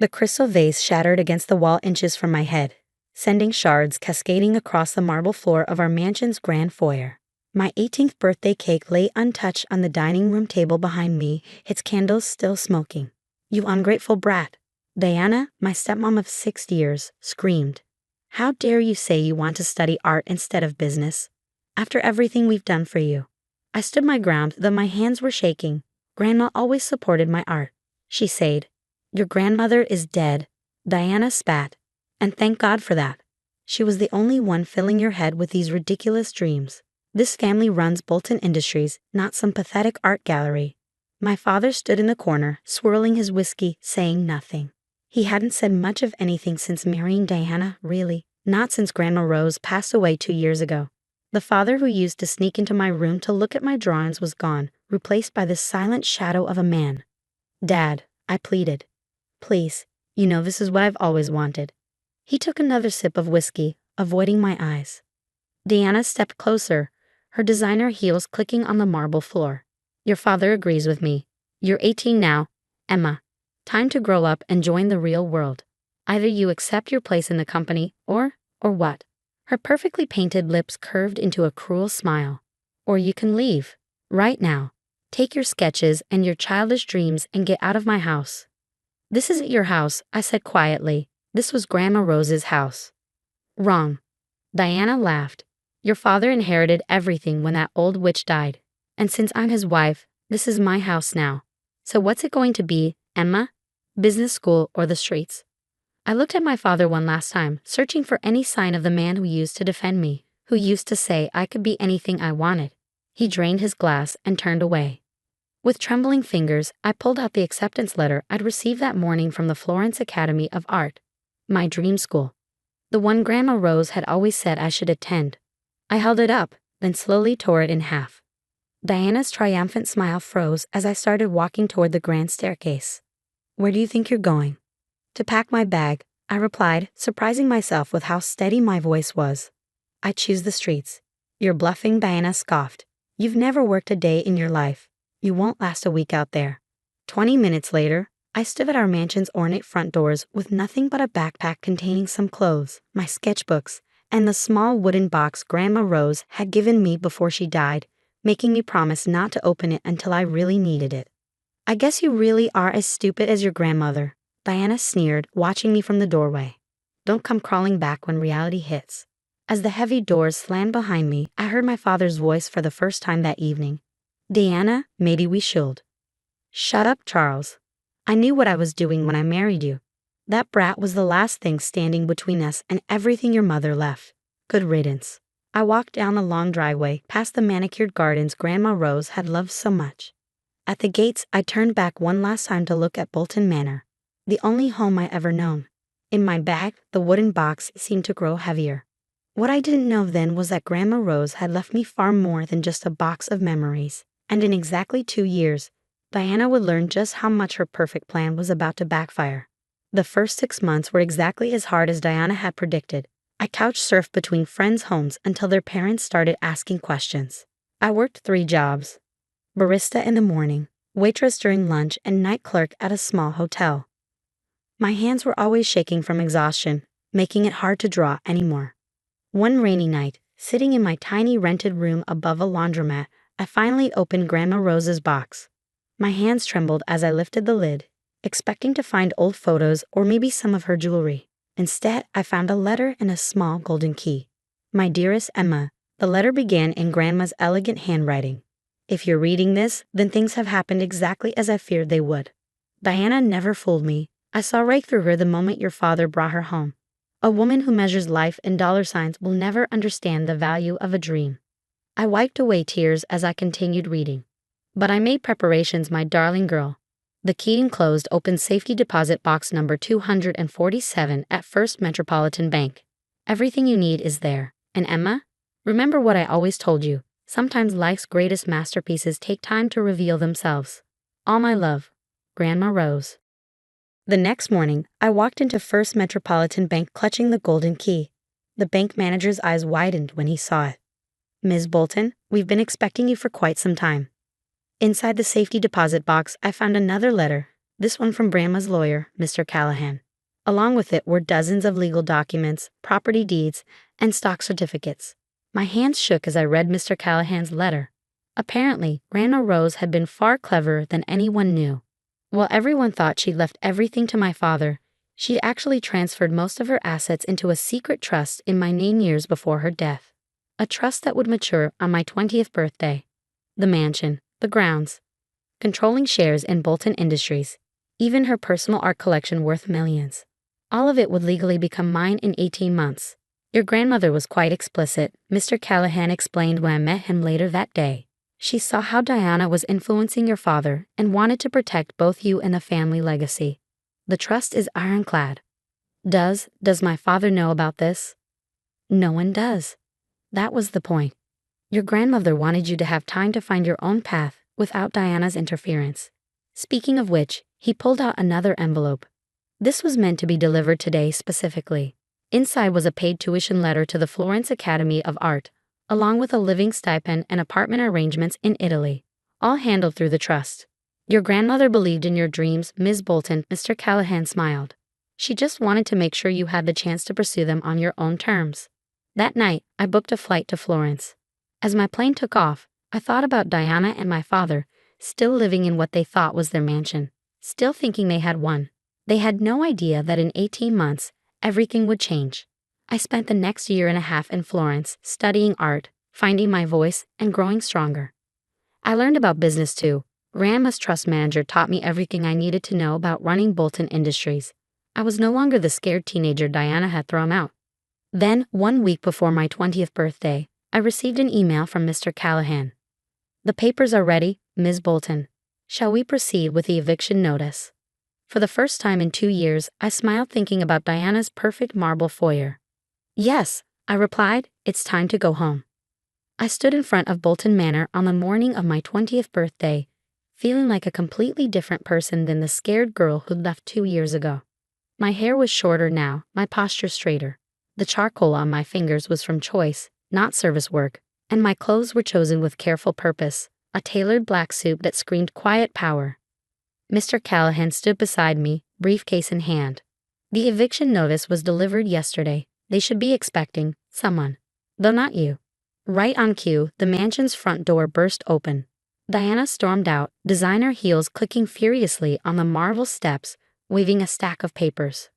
The crystal vase shattered against the wall inches from my head, sending shards cascading across the marble floor of our mansion's grand foyer. My 18th birthday cake lay untouched on the dining room table behind me, its candles still smoking. "You ungrateful brat," Diana, my stepmom of 6 years, screamed. "How dare you say you want to study art instead of business? After everything we've done for you." I stood my ground, though my hands were shaking. "Grandma always supported my art," she said. "Your grandmother is dead," Diana spat. "And thank God for that. She was the only one filling your head with these ridiculous dreams. This family runs Bolton Industries, not some pathetic art gallery." My father stood in the corner, swirling his whiskey, saying nothing. He hadn't said much of anything since marrying Diana, really, not since Grandma Rose passed away 2 years ago. The father who used to sneak into my room to look at my drawings was gone, replaced by the silent shadow of a man. "Dad," I pleaded. "Please, you know this is what I've always wanted." He took another sip of whiskey, avoiding my eyes. Diana stepped closer, her designer heels clicking on the marble floor. "Your father agrees with me. You're 18 now, Emma. Time to grow up and join the real world. Either you accept your place in the company, or what?" Her perfectly painted lips curved into a cruel smile. "Or you can leave. Right now. Take your sketches and your childish dreams and get out of my house." "This isn't your house," I said quietly. "This was Grandma Rose's house." "Wrong." Diana laughed. "Your father inherited everything when that old witch died. And since I'm his wife, this is my house now. So what's it going to be, Emma? Business school or the streets?" I looked at my father one last time, searching for any sign of the man who used to defend me, who used to say I could be anything I wanted. He drained his glass and turned away. With trembling fingers, I pulled out the acceptance letter I'd received that morning from the Florence Academy of Art, my dream school. The one Grandma Rose had always said I should attend. I held it up, then slowly tore it in half. Diana's triumphant smile froze as I started walking toward the grand staircase. "Where do you think you're going?" "To pack my bag," I replied, surprising myself with how steady my voice was. "I choose the streets." "You're bluffing," Diana scoffed. "You've never worked a day in your life. You won't last a week out there." 20 minutes later, I stood at our mansion's ornate front doors with nothing but a backpack containing some clothes, my sketchbooks, and the small wooden box Grandma Rose had given me before she died, making me promise not to open it until I really needed it. "I guess you really are as stupid as your grandmother," Diana sneered, watching me from the doorway. "Don't come crawling back when reality hits." As the heavy doors slammed behind me, I heard my father's voice for the first time that evening. "Diana, maybe we should." "Shut up, Charles. I knew what I was doing when I married you. That brat was the last thing standing between us and everything your mother left. Good riddance." I walked down the long driveway, past the manicured gardens Grandma Rose had loved so much. At the gates, I turned back one last time to look at Bolton Manor, the only home I ever known. In my bag, the wooden box seemed to grow heavier. What I didn't know then was that Grandma Rose had left me far more than just a box of memories. And in exactly 2 years, Diana would learn just how much her perfect plan was about to backfire. The first 6 months were exactly as hard as Diana had predicted. I couch surfed between friends' homes until their parents started asking questions. I worked 3 jobs. Barista in the morning, waitress during lunch, and night clerk at a small hotel. My hands were always shaking from exhaustion, making it hard to draw anymore. One rainy night, sitting in my tiny rented room above a laundromat, I finally opened Grandma Rose's box. My hands trembled as I lifted the lid, expecting to find old photos or maybe some of her jewelry. Instead, I found a letter and a small golden key. "My dearest Emma," the letter began in Grandma's elegant handwriting. "If you're reading this, then things have happened exactly as I feared they would. Diana never fooled me. I saw right through her the moment your father brought her home. A woman who measures life in dollar signs will never understand the value of a dream." I wiped away tears as I continued reading. "But I made preparations, my darling girl. The key enclosed opens safety deposit box number 247 at First Metropolitan Bank. Everything you need is there. And Emma, remember what I always told you. Sometimes life's greatest masterpieces take time to reveal themselves. All my love, Grandma Rose." The next morning, I walked into First Metropolitan Bank clutching the golden key. The bank manager's eyes widened when he saw it. "Ms. Bolton, we've been expecting you for quite some time." Inside the safety deposit box, I found another letter, this one from Grandma's lawyer, Mr. Callahan. Along with it were dozens of legal documents, property deeds, and stock certificates. My hands shook as I read Mr. Callahan's letter. Apparently, Grandma Rose had been far cleverer than anyone knew. While everyone thought she'd left everything to my father, she'd actually transferred most of her assets into a secret trust in my name years before her death. A trust that would mature on my 20th birthday. The mansion, the grounds, controlling shares in Bolton Industries, even her personal art collection worth millions. All of it would legally become mine in 18 months. Your grandmother was quite explicit, Mr. Callahan explained when I met him later that day. She saw how Diana was influencing your father and wanted to protect both you and the family legacy. The trust is ironclad. Does my father know about this? No one does. That was the point. Your grandmother wanted you to have time to find your own path without Diana's interference. Speaking of which, he pulled out another envelope. This was meant to be delivered today specifically. Inside was a paid tuition letter to the Florence Academy of Art, along with a living stipend and apartment arrangements in Italy, all handled through the trust. Your grandmother believed in your dreams, Ms. Bolton, Mr. Callahan smiled. She just wanted to make sure you had the chance to pursue them on your own terms. That night, I booked a flight to Florence. As my plane took off, I thought about Diana and my father, still living in what they thought was their mansion, still thinking they had won. They had no idea that in 18 months, everything would change. I spent the next year and a half in Florence, studying art, finding my voice, and growing stronger. I learned about business too. Grandma's trust manager taught me everything I needed to know about running Bolton Industries. I was no longer the scared teenager Diana had thrown out. Then, 1 week before my 20th birthday, I received an email from Mr. Callahan. The papers are ready, Ms. Bolton. Shall we proceed with the eviction notice? For the first time in 2 years, I smiled thinking about Diana's perfect marble foyer. Yes, I replied, it's time to go home. I stood in front of Bolton Manor on the morning of my 20th birthday, feeling like a completely different person than the scared girl who'd left 2 years ago. My hair was shorter now, my posture straighter. The charcoal on my fingers was from choice, not service work, and my clothes were chosen with careful purpose, a tailored black suit that screamed quiet power. Mr. Callahan stood beside me, briefcase in hand. The eviction notice was delivered yesterday. They should be expecting someone. Though not you. Right on cue, the mansion's front door burst open. Diana stormed out, designer heels clicking furiously on the marble steps, waving a stack of papers.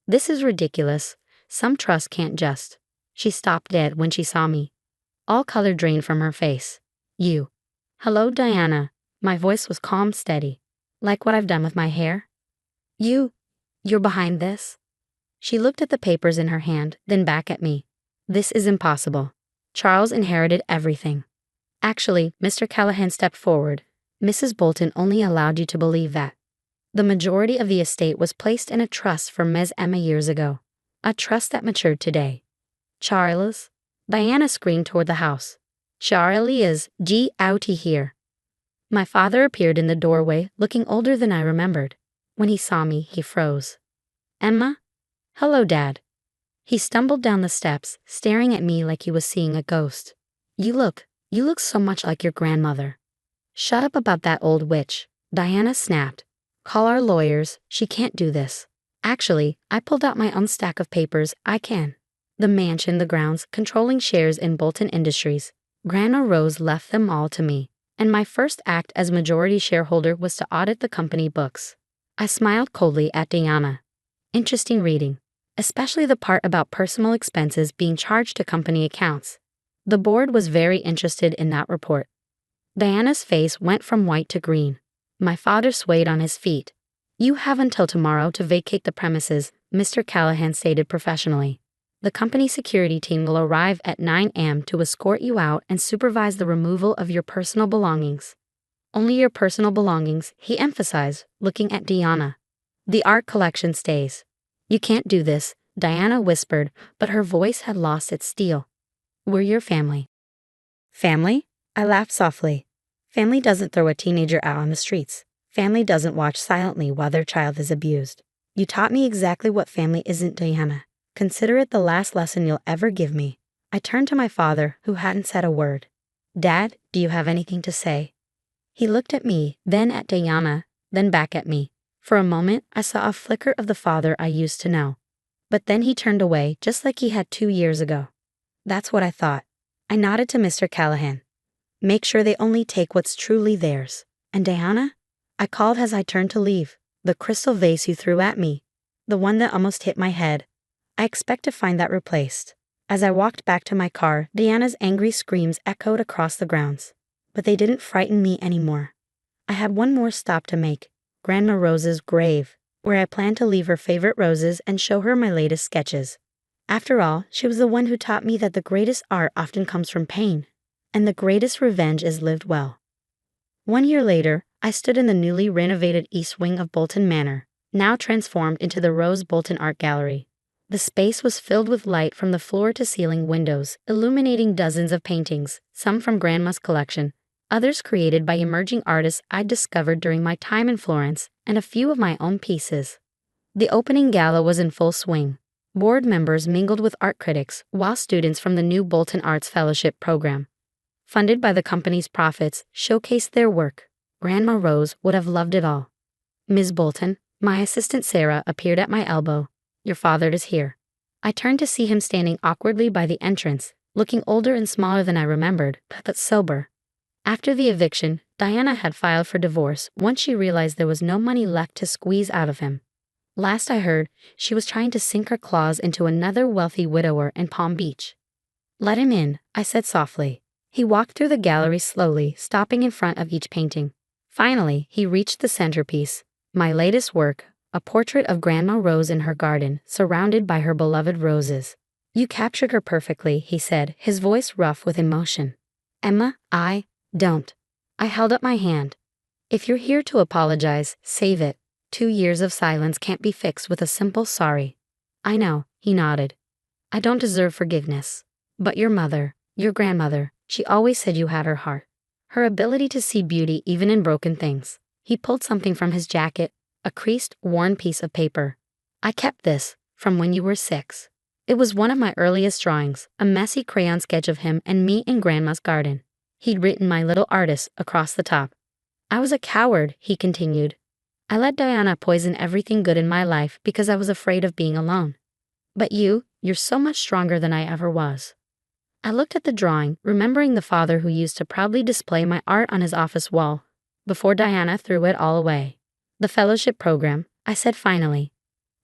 This is ridiculous. Some trust can't just. She stopped dead when she saw me. All color drained from her face. You. Hello, Diana. My voice was calm, steady. Like what I've done with my hair? You're behind this? She looked at the papers in her hand, then back at me. This is impossible. Charles inherited everything. Actually, Mr. Callahan stepped forward. Mrs. Bolton only allowed you to believe that. The majority of the estate was placed in a trust for Ms. Emma years ago. A trust that matured today. Charles? Diana screamed toward the house. Charlie is out here. My father appeared in the doorway, looking older than I remembered. When he saw me, he froze. Emma? Hello, Dad. He stumbled down the steps, staring at me like he was seeing a ghost. You look so much like your grandmother. Shut up about that old witch, Diana snapped. Call our lawyers, she can't do this. Actually, I pulled out my own stack of papers, I can. The mansion, the grounds, controlling shares in Bolton Industries. Grandma Rose left them all to me. And my first act as majority shareholder was to audit the company books. I smiled coldly at Diana. Interesting reading, especially the part about personal expenses being charged to company accounts. The board was very interested in that report. Diana's face went from white to green. My father swayed on his feet. You have until tomorrow to vacate the premises, Mr. Callahan stated professionally. The company security team will arrive at 9 a.m. to escort you out and supervise the removal of your personal belongings. Only your personal belongings, he emphasized, looking at Diana. The art collection stays. You can't do this, Diana whispered, but her voice had lost its steel. We're your family. Family? I laughed softly. Family doesn't throw a teenager out on the streets. Family doesn't watch silently while their child is abused. You taught me exactly what family isn't, Diana. Consider it the last lesson you'll ever give me. I turned to my father, who hadn't said a word. Dad, do you have anything to say? He looked at me, then at Diana, then back at me. For a moment, I saw a flicker of the father I used to know. But then he turned away just like he had 2 years ago. That's what I thought. I nodded to Mr. Callahan. Make sure they only take what's truly theirs. And Diana? I called as I turned to leave. The crystal vase you threw at me. The one that almost hit my head. I expect to find that replaced. As I walked back to my car, Diana's angry screams echoed across the grounds. But they didn't frighten me anymore. I had one more stop to make. Grandma Rose's grave, where I planned to leave her favorite roses and show her my latest sketches. After all, she was the one who taught me that the greatest art often comes from pain, and the greatest revenge is lived well. 1 year later, I stood in the newly renovated east wing of Bolton Manor, now transformed into the Rose Bolton Art Gallery. The space was filled with light from the floor-to-ceiling windows, illuminating dozens of paintings, some from Grandma's collection, others created by emerging artists I'd discovered during my time in Florence, and a few of my own pieces. The opening gala was in full swing. Board members mingled with art critics, while students from the new Bolton Arts Fellowship program, funded by the company's profits, showcased their work. Grandma Rose would have loved it all. Ms. Bolton, my assistant Sarah, appeared at my elbow. Your father is here. I turned to see him standing awkwardly by the entrance, looking older and smaller than I remembered, but sober. After the eviction, Diana had filed for divorce once she realized there was no money left to squeeze out of him. Last I heard, she was trying to sink her claws into another wealthy widower in Palm Beach. Let him in, I said softly. He walked through the gallery slowly, stopping in front of each painting. Finally, he reached the centerpiece, my latest work, a portrait of Grandma Rose in her garden, surrounded by her beloved roses. You captured her perfectly, he said, his voice rough with emotion. Emma, don't. I held up my hand. If you're here to apologize, save it. 2 years of silence can't be fixed with a simple sorry. I know, he nodded. I don't deserve forgiveness. But your mother, your grandmother, she always said you had her heart. Her ability to see beauty even in broken things. He pulled something from his jacket, a creased, worn piece of paper. I kept this, from when you were 6. It was one of my earliest drawings, a messy crayon sketch of him and me in Grandma's garden. He'd written "My Little Artist" across the top. I was a coward, he continued. I let Diana poison everything good in my life because I was afraid of being alone. But you're so much stronger than I ever was. I looked at the drawing, remembering the father who used to proudly display my art on his office wall, before Diana threw it all away. The fellowship program, I said finally.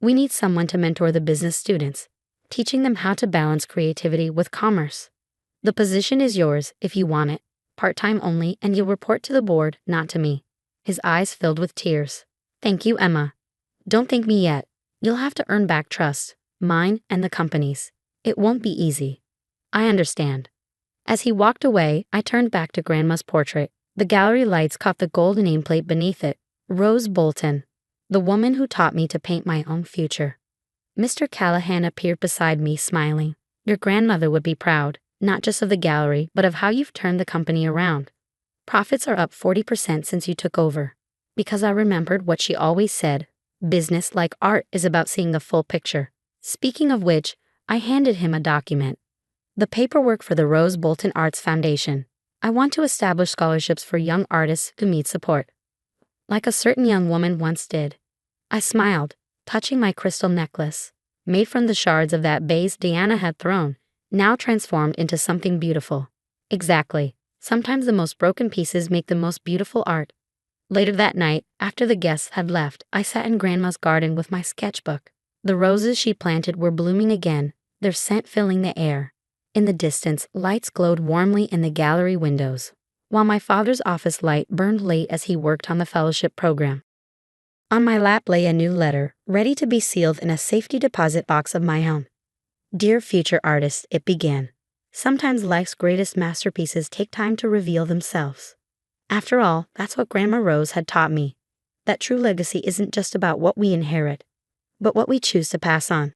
We need someone to mentor the business students, teaching them how to balance creativity with commerce. The position is yours if you want it, part-time only, and you'll report to the board, not to me. His eyes filled with tears. Thank you, Emma. Don't thank me yet. You'll have to earn back trust, mine and the company's. It won't be easy. I understand. As he walked away, I turned back to Grandma's portrait. The gallery lights caught the gold nameplate beneath it. Rose Bolton, the woman who taught me to paint my own future. Mr. Callahan appeared beside me, smiling. Your grandmother would be proud, not just of the gallery, but of how you've turned the company around. Profits are up 40% since you took over. Because I remembered what she always said, business, like art, is about seeing the full picture. Speaking of which, I handed him a document. The paperwork for the Rose Bolton Arts Foundation. I want to establish scholarships for young artists who need support. Like a certain young woman once did. I smiled, touching my crystal necklace, made from the shards of that vase Diana had thrown, now transformed into something beautiful. Exactly. Sometimes the most broken pieces make the most beautiful art. Later that night, after the guests had left, I sat in Grandma's garden with my sketchbook. The roses she planted were blooming again, their scent filling the air. In the distance, lights glowed warmly in the gallery windows, while my father's office light burned late as he worked on the fellowship program. On my lap lay a new letter, ready to be sealed in a safety deposit box of my own. Dear future artist, it began. Sometimes life's greatest masterpieces take time to reveal themselves. After all, that's what Grandma Rose had taught me. That true legacy isn't just about what we inherit, but what we choose to pass on.